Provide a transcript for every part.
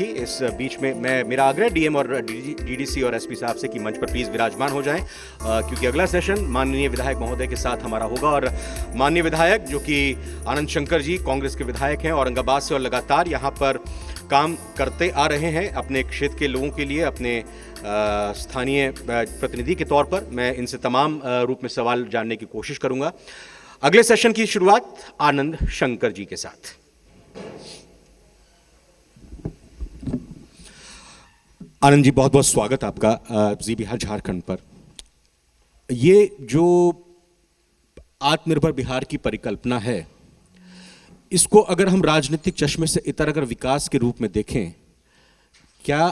थी। इस बीच में मेरा आग्रह डीएम और डीडीसी और एसपी साहब से कि मंच पर प्लीज़ विराजमान हो जाएं, क्योंकि अगला सेशन माननीय विधायक महोदय के साथ हमारा होगा। और माननीय विधायक जो कि आनंद शंकर जी कांग्रेस के विधायक हैं औरंगाबाद से और लगातार यहाँ पर काम करते आ रहे हैं अपने क्षेत्र के लोगों के लिए, अपने स्थानीय प्रतिनिधि के तौर पर। मैं इनसे तमाम रूप में सवाल जानने की कोशिश करूंगा। अगले सेशन की शुरुआत आनंद शंकर जी के साथ। आनंद जी, बहुत बहुत स्वागत आपका जी बिहार झारखंड पर। ये जो आत्मनिर्भर बिहार की परिकल्पना है, इसको अगर हम राजनीतिक चश्मे से इतर अगर विकास के रूप में देखें, क्या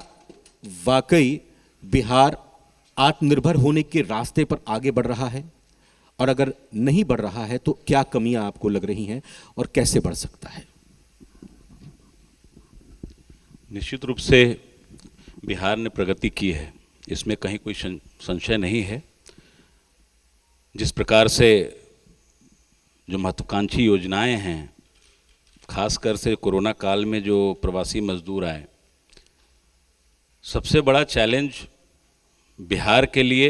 वाकई बिहार आत्मनिर्भर होने के रास्ते पर आगे बढ़ रहा है? और अगर नहीं बढ़ रहा है तो क्या कमियां आपको लग रही हैं और कैसे बढ़ सकता है? निश्चित रूप से बिहार ने प्रगति की है, इसमें कहीं कोई संशय नहीं है। जिस प्रकार से जो महत्वाकांक्षी योजनाएं हैं, खासकर से कोरोना काल में जो प्रवासी मजदूर आए, सबसे बड़ा चैलेंज बिहार के लिए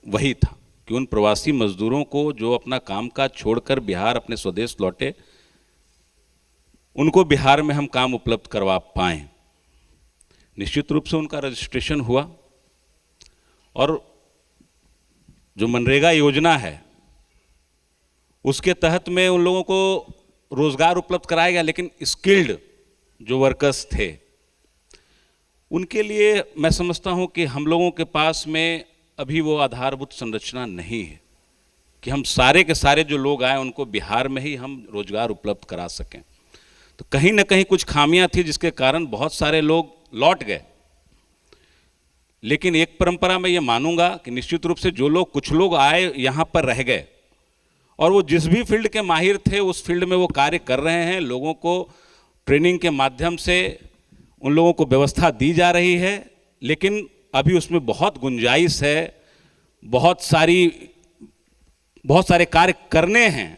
वही था कि उन प्रवासी मजदूरों को जो अपना कामकाज छोड़कर बिहार अपने स्वदेश लौटे, उनको बिहार में हम काम उपलब्ध करवा पाएं। निश्चित रूप से उनका रजिस्ट्रेशन हुआ और जो मनरेगा योजना है उसके तहत में उन लोगों को रोजगार उपलब्ध कराया गया, लेकिन स्किल्ड जो वर्कर्स थे उनके लिए मैं समझता हूं कि हम लोगों के पास में अभी वो आधारभूत संरचना नहीं है कि हम सारे के सारे जो लोग आए उनको बिहार में ही हम रोजगार उपलब्ध करा सकें। तो कहीं ना कहीं कुछ खामियां थी जिसके कारण बहुत सारे लोग लौट गए। लेकिन एक परंपरा मैं ये मानूंगा कि निश्चित रूप से जो लोग, कुछ लोग आए यहाँ पर रह गए और वो जिस भी फील्ड के माहिर थे उस फील्ड में वो कार्य कर रहे हैं। लोगों को ट्रेनिंग के माध्यम से उन लोगों को व्यवस्था दी जा रही है, लेकिन अभी उसमें बहुत गुंजाइश है, बहुत सारे कार्य करने हैं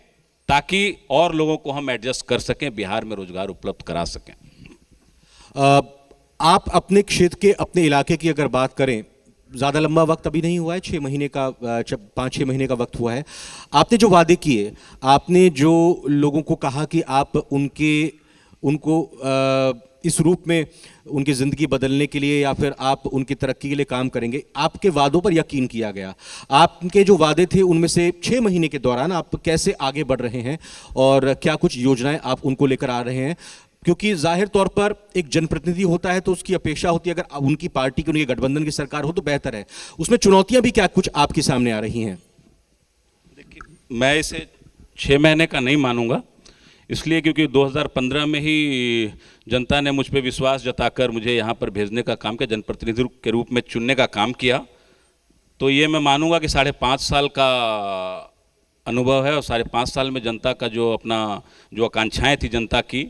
ताकि और लोगों को हम एडजस्ट कर सकें, बिहार में रोजगार उपलब्ध करा सकें। आप अपने क्षेत्र के, अपने इलाके की अगर बात करें, ज़्यादा लंबा वक्त अभी नहीं हुआ है, 6 महीने का, 5-6 महीने का वक्त हुआ है। आपने जो वादे किए, आपने जो लोगों को कहा कि आप उनको इस रूप में उनकी ज़िंदगी बदलने के लिए या फिर आप उनकी तरक्की के लिए काम करेंगे, आपके वादों पर यकीन किया गया। आपके जो वादे थे उनमें से 6 महीने के दौरान आप कैसे आगे बढ़ रहे हैं और क्या कुछ योजनाएं आप उनको लेकर आ रहे हैं? क्योंकि जाहिर तौर पर एक जनप्रतिनिधि होता है तो उसकी अपेक्षा होती है अगर उनकी पार्टी की, उनकी गठबंधन की सरकार हो तो बेहतर है। उसमें चुनौतियां भी क्या कुछ आपके सामने आ रही हैं? देखिए, मैं इसे 6 महीने का नहीं मानूंगा, इसलिए क्योंकि 2015 में ही जनता ने मुझ पर विश्वास जताकर मुझे यहाँ पर भेजने का काम किया, जनप्रतिनिधि के रूप में चुनने का काम किया। तो ये मैं मानूंगा कि 5.5 साल का अनुभव है और 5.5 साल में जनता का जो आकांक्षाएं थी जनता की,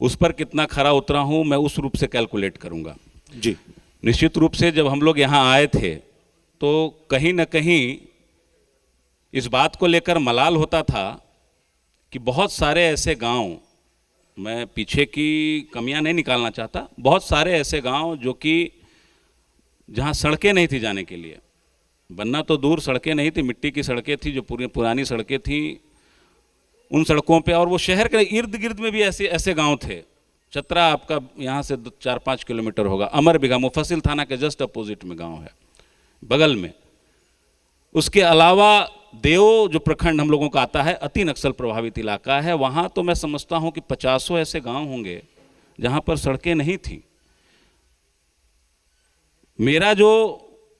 उस पर कितना खरा उतरा हूँ मैं उस रूप से कैलकुलेट करूँगा। जी, निश्चित रूप से जब हम लोग यहाँ आए थे तो कहीं ना कहीं इस बात को लेकर मलाल होता था कि बहुत सारे ऐसे गांव, मैं पीछे की कमियां नहीं निकालना चाहता, बहुत सारे ऐसे गांव जो कि जहां सड़कें नहीं थी जाने के लिए, बनना तो दूर, सड़कें नहीं थी, मिट्टी की सड़कें थी जो पूरी पुरानी सड़कें थी, उन सड़कों पे, और वो शहर के इर्द गिर्द में भी ऐसे गांव थे। चतरा आपका यहाँ से 4-5 किलोमीटर होगा, अमर बिघा मुफस्सिल थाना के जस्ट अपोजिट में गांव है, बगल में। उसके अलावा देव जो प्रखंड हम लोगों का आता है, अति नक्सल प्रभावित इलाका है, वहाँ तो मैं समझता हूँ कि 50 ऐसे गांव होंगे जहाँ पर सड़कें नहीं थी। मेरा जो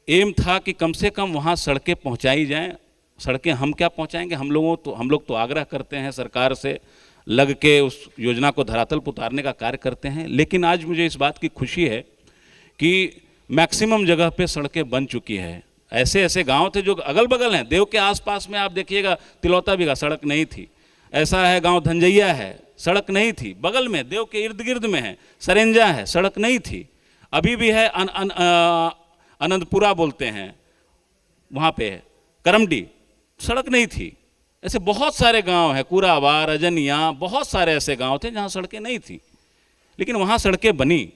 एम था कि कम से कम वहाँ सड़कें पहुँचाई जाएं। सड़कें हम क्या पहुँचाएंगे, हम लोग तो आग्रह करते हैं सरकार से, लग के उस योजना को धरातल पर उतारने का कार्य करते हैं। लेकिन आज मुझे इस बात की खुशी है कि मैक्सिमम जगह पे सड़कें बन चुकी है। ऐसे गांव थे जो अगल बगल हैं, देव के आसपास में आप देखिएगा तिलौता बिघा सड़क नहीं थी, ऐसा है गांव धंजैया है, सड़क नहीं थी, बगल में देव के इर्द गिर्द में है सरेंजा है, सड़क नहीं थी, अभी भी है आनंदपुरा बोलते हैं, वहाँ पे है करमडी, सड़क नहीं थी। ऐसे बहुत सारे गांव हैं, कुरावार, अजनिया, बहुत सारे ऐसे गांव थे जहाँ सड़कें नहीं थी, लेकिन वहाँ सड़कें बनी।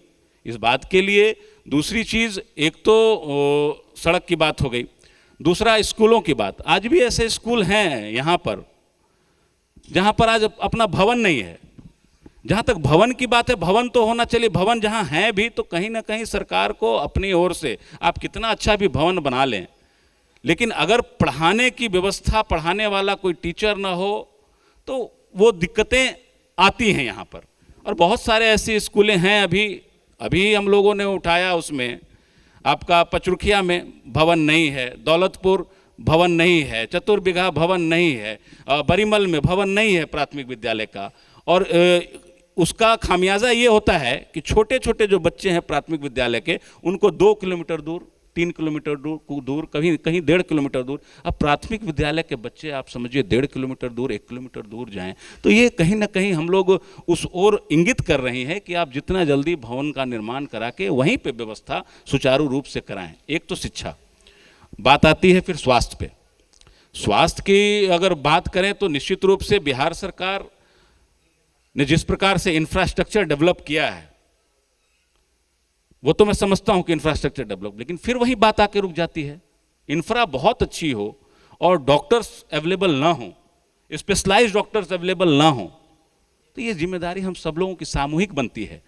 इस बात के लिए। दूसरी चीज़, एक तो सड़क की बात हो गई, दूसरा स्कूलों की बात। आज भी ऐसे स्कूल हैं यहाँ पर जहाँ पर आज अपना भवन नहीं है। जहाँ तक भवन की बात है, भवन तो होना चाहिए, भवन जहाँ हैं भी तो कहीं ना कहीं सरकार को अपनी ओर से आप कितना अच्छा भी भवन बना लें, लेकिन अगर पढ़ाने की व्यवस्था, पढ़ाने वाला कोई टीचर ना हो तो वो दिक्कतें आती हैं यहाँ पर। और बहुत सारे ऐसे स्कूलें हैं, अभी हम लोगों ने उठाया, उसमें आपका पचरुखिया में भवन नहीं है, दौलतपुर भवन नहीं है, चतुर्बिघा भवन नहीं है, बरीमल में भवन नहीं है प्राथमिक विद्यालय का। और उसका खामियाजा ये होता है कि छोटे छोटे जो बच्चे हैं प्राथमिक विद्यालय के, उनको 2 किलोमीटर दूर, 3 किलोमीटर दूर, कहीं 1.5 किलोमीटर दूर। अब प्राथमिक विद्यालय के बच्चे आप समझिए 1.5 किलोमीटर दूर, 1 किलोमीटर दूर जाएं, तो ये कहीं ना कहीं हम लोग उस ओर इंगित कर रहे हैं कि आप जितना जल्दी भवन का निर्माण करा के वहीं पे व्यवस्था सुचारू रूप से कराएं। एक तो शिक्षा, बात आती है फिर स्वास्थ्य पे। स्वास्थ्य की अगर बात करें तो निश्चित रूप से बिहार सरकार ने जिस प्रकार से इंफ्रास्ट्रक्चर डेवलप किया है, वो तो मैं समझता हूं कि इंफ्रास्ट्रक्चर डेवलप, लेकिन फिर वही बात आके रुक जाती है। इंफ्रा बहुत अच्छी हो और डॉक्टर्स अवेलेबल ना हो, स्पेशलाइज्ड डॉक्टर्स अवेलेबल ना हो, तो ये जिम्मेदारी हम सब लोगों की सामूहिक बनती है।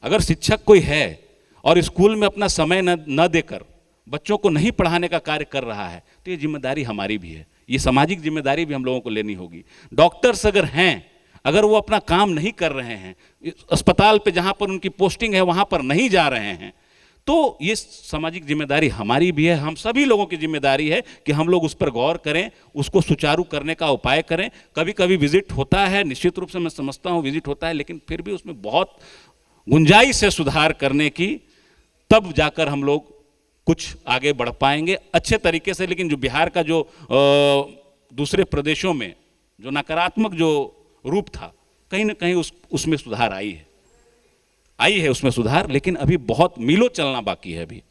अगर शिक्षक कोई है और स्कूल में अपना समय न देकर बच्चों को नहीं पढ़ाने का कार्य कर रहा है, तो ये जिम्मेदारी हमारी भी है, ये सामाजिक जिम्मेदारी भी हम लोगों को लेनी होगी। डॉक्टर्स अगर हैं, अगर वो अपना काम नहीं कर रहे हैं, अस्पताल पे जहाँ पर उनकी पोस्टिंग है वहाँ पर नहीं जा रहे हैं, तो ये सामाजिक जिम्मेदारी हमारी भी है, हम सभी लोगों की जिम्मेदारी है कि हम लोग उस पर गौर करें, उसको सुचारू करने का उपाय करें। कभी कभी विजिट होता है, निश्चित रूप से मैं समझता हूँ विजिट होता है, लेकिन फिर भी उसमें बहुत गुंजाइश है सुधार करने की, तब जाकर हम लोग कुछ आगे बढ़ पाएंगे अच्छे तरीके से। लेकिन जो बिहार का जो दूसरे प्रदेशों में जो नकारात्मक जो रूप था, कहीं ना कहीं उसमें सुधार आई है उसमें सुधार, लेकिन अभी बहुत मीलों चलना बाकी है अभी।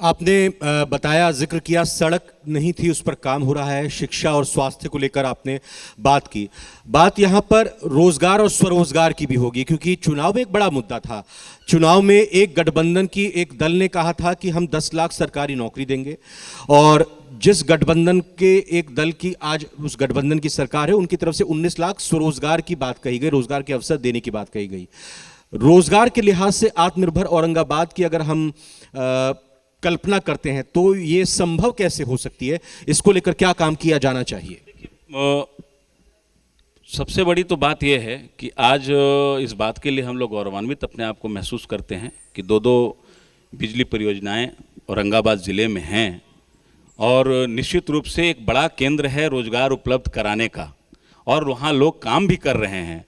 आपने बताया, जिक्र किया, सड़क नहीं थी, उस पर काम हो रहा है। शिक्षा और स्वास्थ्य को लेकर आपने बात की। बात यहाँ पर रोजगार और स्वरोजगार की भी होगी, क्योंकि चुनाव में एक बड़ा मुद्दा था। चुनाव में एक गठबंधन की एक दल ने कहा था कि हम 10 लाख सरकारी नौकरी देंगे, और जिस गठबंधन के एक दल की आज उस गठबंधन की सरकार है, उनकी तरफ से 19 लाख स्वरोजगार की बात कही गई, रोजगार के अवसर देने की बात कही गई। रोजगार के लिहाज से आत्मनिर्भर औरंगाबाद की अगर हम कल्पना करते हैं तो ये संभव कैसे हो सकती है? इसको लेकर क्या काम किया जाना चाहिए? सबसे बड़ी तो बात यह है कि आज इस बात के लिए हम लोग गौरवान्वित अपने आप को महसूस करते हैं कि 2 बिजली परियोजनाएं औरंगाबाद ज़िले में हैं, और निश्चित रूप से एक बड़ा केंद्र है रोजगार उपलब्ध कराने का, और वहाँ लोग काम भी कर रहे हैं।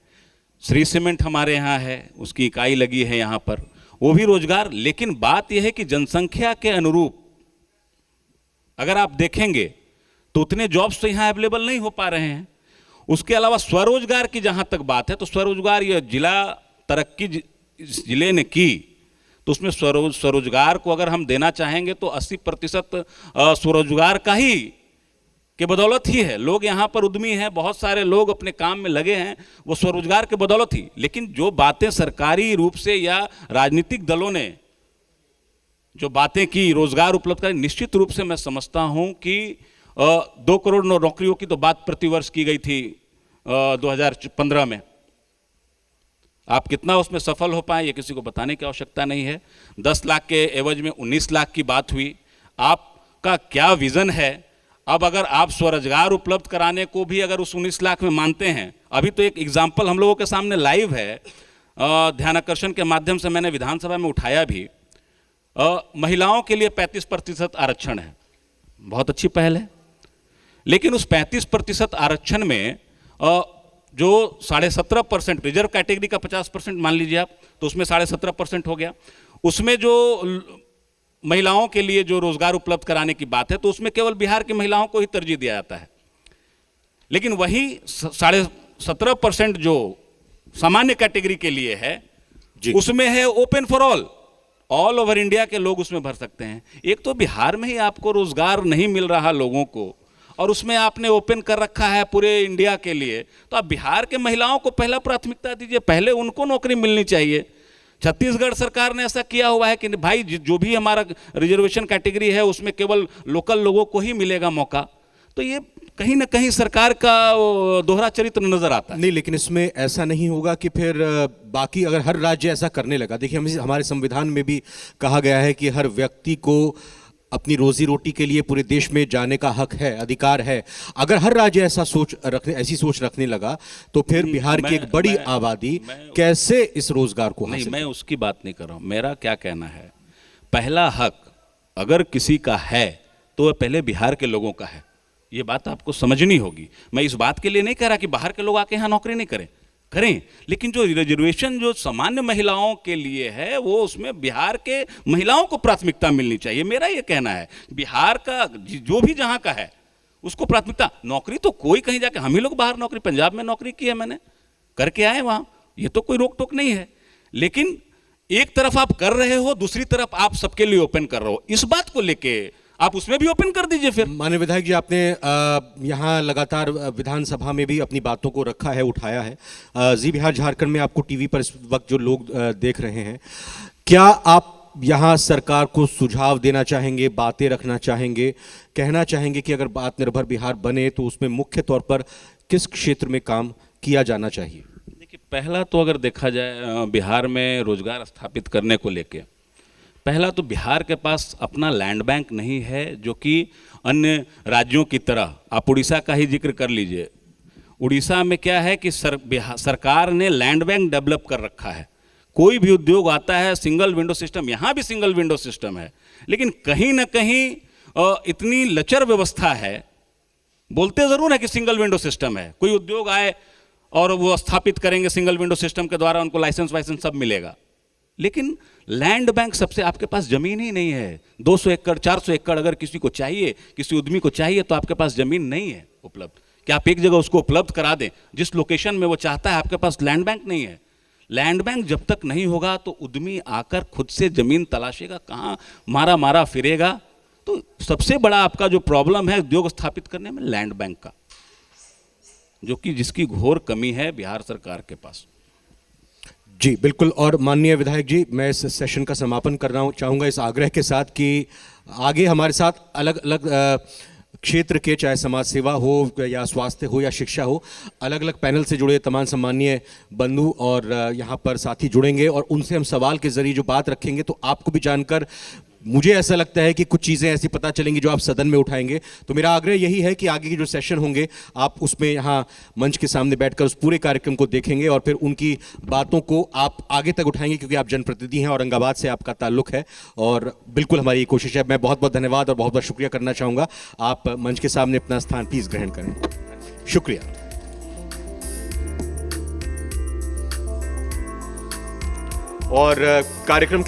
श्री सीमेंट हमारे यहाँ है, उसकी इकाई लगी है यहाँ पर, वो भी रोजगार। लेकिन बात यह है कि जनसंख्या के अनुरूप अगर आप देखेंगे तो उतने जॉब्स तो यहाँ अवेलेबल नहीं हो पा रहे हैं। उसके अलावा स्वरोजगार की जहाँ तक बात है, तो स्वरोजगार ये जिला तरक्की जिले ने की, तो उसमें स्वरोजगार को अगर हम देना चाहेंगे तो 80% स्वरोजगार का ही के बदौलत ही है। लोग यहाँ पर उद्यमी हैं, बहुत सारे लोग अपने काम में लगे हैं, वो स्वरोजगार के बदौलत ही। लेकिन जो बातें सरकारी रूप से या राजनीतिक दलों ने जो बातें की रोजगार उपलब्ध कर, निश्चित रूप से मैं समझता हूँ कि 2 करोड़ नौकरियों की तो बात प्रतिवर्ष की गई थी 2015 में। आप कितना उसमें सफल हो पाए ये किसी को बताने की आवश्यकता नहीं है। 10 लाख के एवज में 19 लाख की बात हुई। आपका क्या विजन है? अब अगर आप स्वरोजगार उपलब्ध कराने को भी अगर उस 19 लाख में मानते हैं, अभी तो एक एग्जाम्पल हम लोगों के सामने लाइव है, ध्यानाकर्षण के माध्यम से मैंने विधानसभा में उठाया भी। महिलाओं के लिए 35% आरक्षण है, बहुत अच्छी पहल है। लेकिन उस 35% आरक्षण में जो 17.5% रिजर्व कैटेगरी का 50% मान लीजिए आप, तो उसमें 17.5% हो गया। उसमें जो महिलाओं के लिए जो रोजगार उपलब्ध कराने की बात है, तो उसमें केवल बिहार की महिलाओं को ही तरजीह दिया जाता है। लेकिन वही 17.5% जो सामान्य कैटेगरी के लिए है, उसमें है open for all over India के लोग उसमें भर सकते हैं। एक तो बिहार में ही आपको रोजगार नहीं मिल रहा लोगों को, और उसमें आपने ओपन कर रखा है पूरे इंडिया के लिए, तो आप बिहार के महिलाओं को पहला प्राथमिकता दीजिए, पहले उनको नौकरी मिलनी चाहिए। छत्तीसगढ़ सरकार ने ऐसा किया हुआ है कि भाई जो भी हमारा रिजर्वेशन कैटेगरी है उसमें केवल लोकल लोगों को ही मिलेगा मौका। तो ये कहीं ना कहीं सरकार का दोहरा चरित्र नजर आता है। नहीं, लेकिन इसमें ऐसा नहीं होगा कि फिर बाकी अगर हर राज्य ऐसा करने लगा। देखिए, हमारे संविधान में भी कहा गया है कि हर व्यक्ति को अपनी रोजी रोटी के लिए पूरे देश में जाने का हक है, अधिकार है। अगर हर राज्य ऐसी सोच रखने लगा तो फिर बिहार की एक बड़ी आबादी कैसे इस रोजगार को नहीं, हासिल मैं उसकी बात नहीं कर रहा हूं। मेरा क्या कहना है, पहला हक अगर किसी का है तो वह पहले बिहार के लोगों का है। ये बात आपको समझनी होगी। मैं इस बात के लिए नहीं कह रहा कि बाहर के लोग आके यहाँ नौकरी नहीं करें, लेकिन जो रिजर्वेशन जो सामान्य महिलाओं के लिए है वो उसमें बिहार के महिलाओं को प्राथमिकता मिलनी चाहिए। मेरा ये कहना है बिहार का जो भी जहाँ का है उसको प्राथमिकता। नौकरी तो कोई कहीं जाके, हम ही लोग बाहर नौकरी, पंजाब में नौकरी की है मैंने, करके आए वहाँ, ये तो कोई रोक टोक नहीं है। लेकिन एक तरफ आप कर रहे हो, दूसरी तरफ आप सबके लिए ओपन कर रहे हो, इस बात को लेके आप उसमें भी ओपन कर दीजिए। फिर माननीय विधायक जी, आपने यहाँ लगातार विधानसभा में भी अपनी बातों को रखा है, उठाया है। जी बिहार झारखंड में आपको टीवी पर इस वक्त जो लोग देख रहे हैं, क्या आप यहाँ सरकार को सुझाव देना चाहेंगे, बातें रखना चाहेंगे, कहना चाहेंगे कि अगर आत्मनिर्भर बिहार बने तो उसमें मुख्य तौर पर किस क्षेत्र में काम किया जाना चाहिए? देखिए, पहला तो अगर देखा जाए बिहार में रोजगार स्थापित करने को लेके, पहला तो बिहार के पास अपना लैंड बैंक नहीं है, जो कि अन्य राज्यों की तरह। आप उड़ीसा का ही जिक्र कर लीजिए। उड़ीसा में क्या है कि सरकार ने लैंड बैंक डेवलप कर रखा है। कोई भी उद्योग आता है, सिंगल विंडो सिस्टम, यहाँ भी सिंगल विंडो सिस्टम है, लेकिन कहीं ना कहीं इतनी लचर व्यवस्था है। बोलते ज़रूर है कि सिंगल विंडो सिस्टम है, कोई उद्योग आए और वो स्थापित करेंगे सिंगल विंडो सिस्टम के द्वारा, उनको लाइसेंस वाइसेंस सब मिलेगा, लेकिन लैंड बैंक सबसे, आपके पास जमीन ही नहीं है। 200 एकड़ 400 एकड़ अगर किसी को चाहिए, किसी उद्यमी को चाहिए, तो आपके पास जमीन नहीं है उपलब्ध कि आप एक जगह उसको उपलब्ध करा दें जिस लोकेशन में वो चाहता है। आपके पास लैंड बैंक नहीं है। लैंड बैंक जब तक नहीं होगा तो उद्यमी आकर खुद से जमीन तलाशेगा, कहाँ मारा मारा फिरेगा। तो सबसे बड़ा आपका जो प्रॉब्लम है उद्योग स्थापित करने में लैंड बैंक का, जो कि जिसकी घोर कमी है बिहार सरकार के पास। जी बिल्कुल। और माननीय विधायक जी, मैं इस सेशन का समापन करना चाहूँगा इस आग्रह के साथ कि आगे हमारे साथ अलग अलग क्षेत्र के, चाहे समाज सेवा हो या स्वास्थ्य हो या शिक्षा हो, अलग अलग पैनल से जुड़े तमाम सम्मानीय बंधु और यहाँ पर साथी जुड़ेंगे और उनसे हम सवाल के जरिए जो बात रखेंगे, तो आपको भी जानकर मुझे ऐसा लगता है कि कुछ चीज़ें ऐसी पता चलेंगी जो आप सदन में उठाएंगे। तो मेरा आग्रह यही है कि आगे के जो सेशन होंगे आप उसमें यहाँ मंच के सामने बैठकर उस पूरे कार्यक्रम को देखेंगे और फिर उनकी बातों को आप आगे तक उठाएंगे, क्योंकि आप जनप्रतिनिधि हैं, औरंगाबाद से आपका ताल्लुक है और बिल्कुल हमारी ये कोशिश है। मैं बहुत बहुत धन्यवाद और बहुत बहुत शुक्रिया करना चाहूँगा। आप मंच के सामने अपना स्थान प्लीज़ ग्रहण करें। शुक्रिया। और कार्यक्रम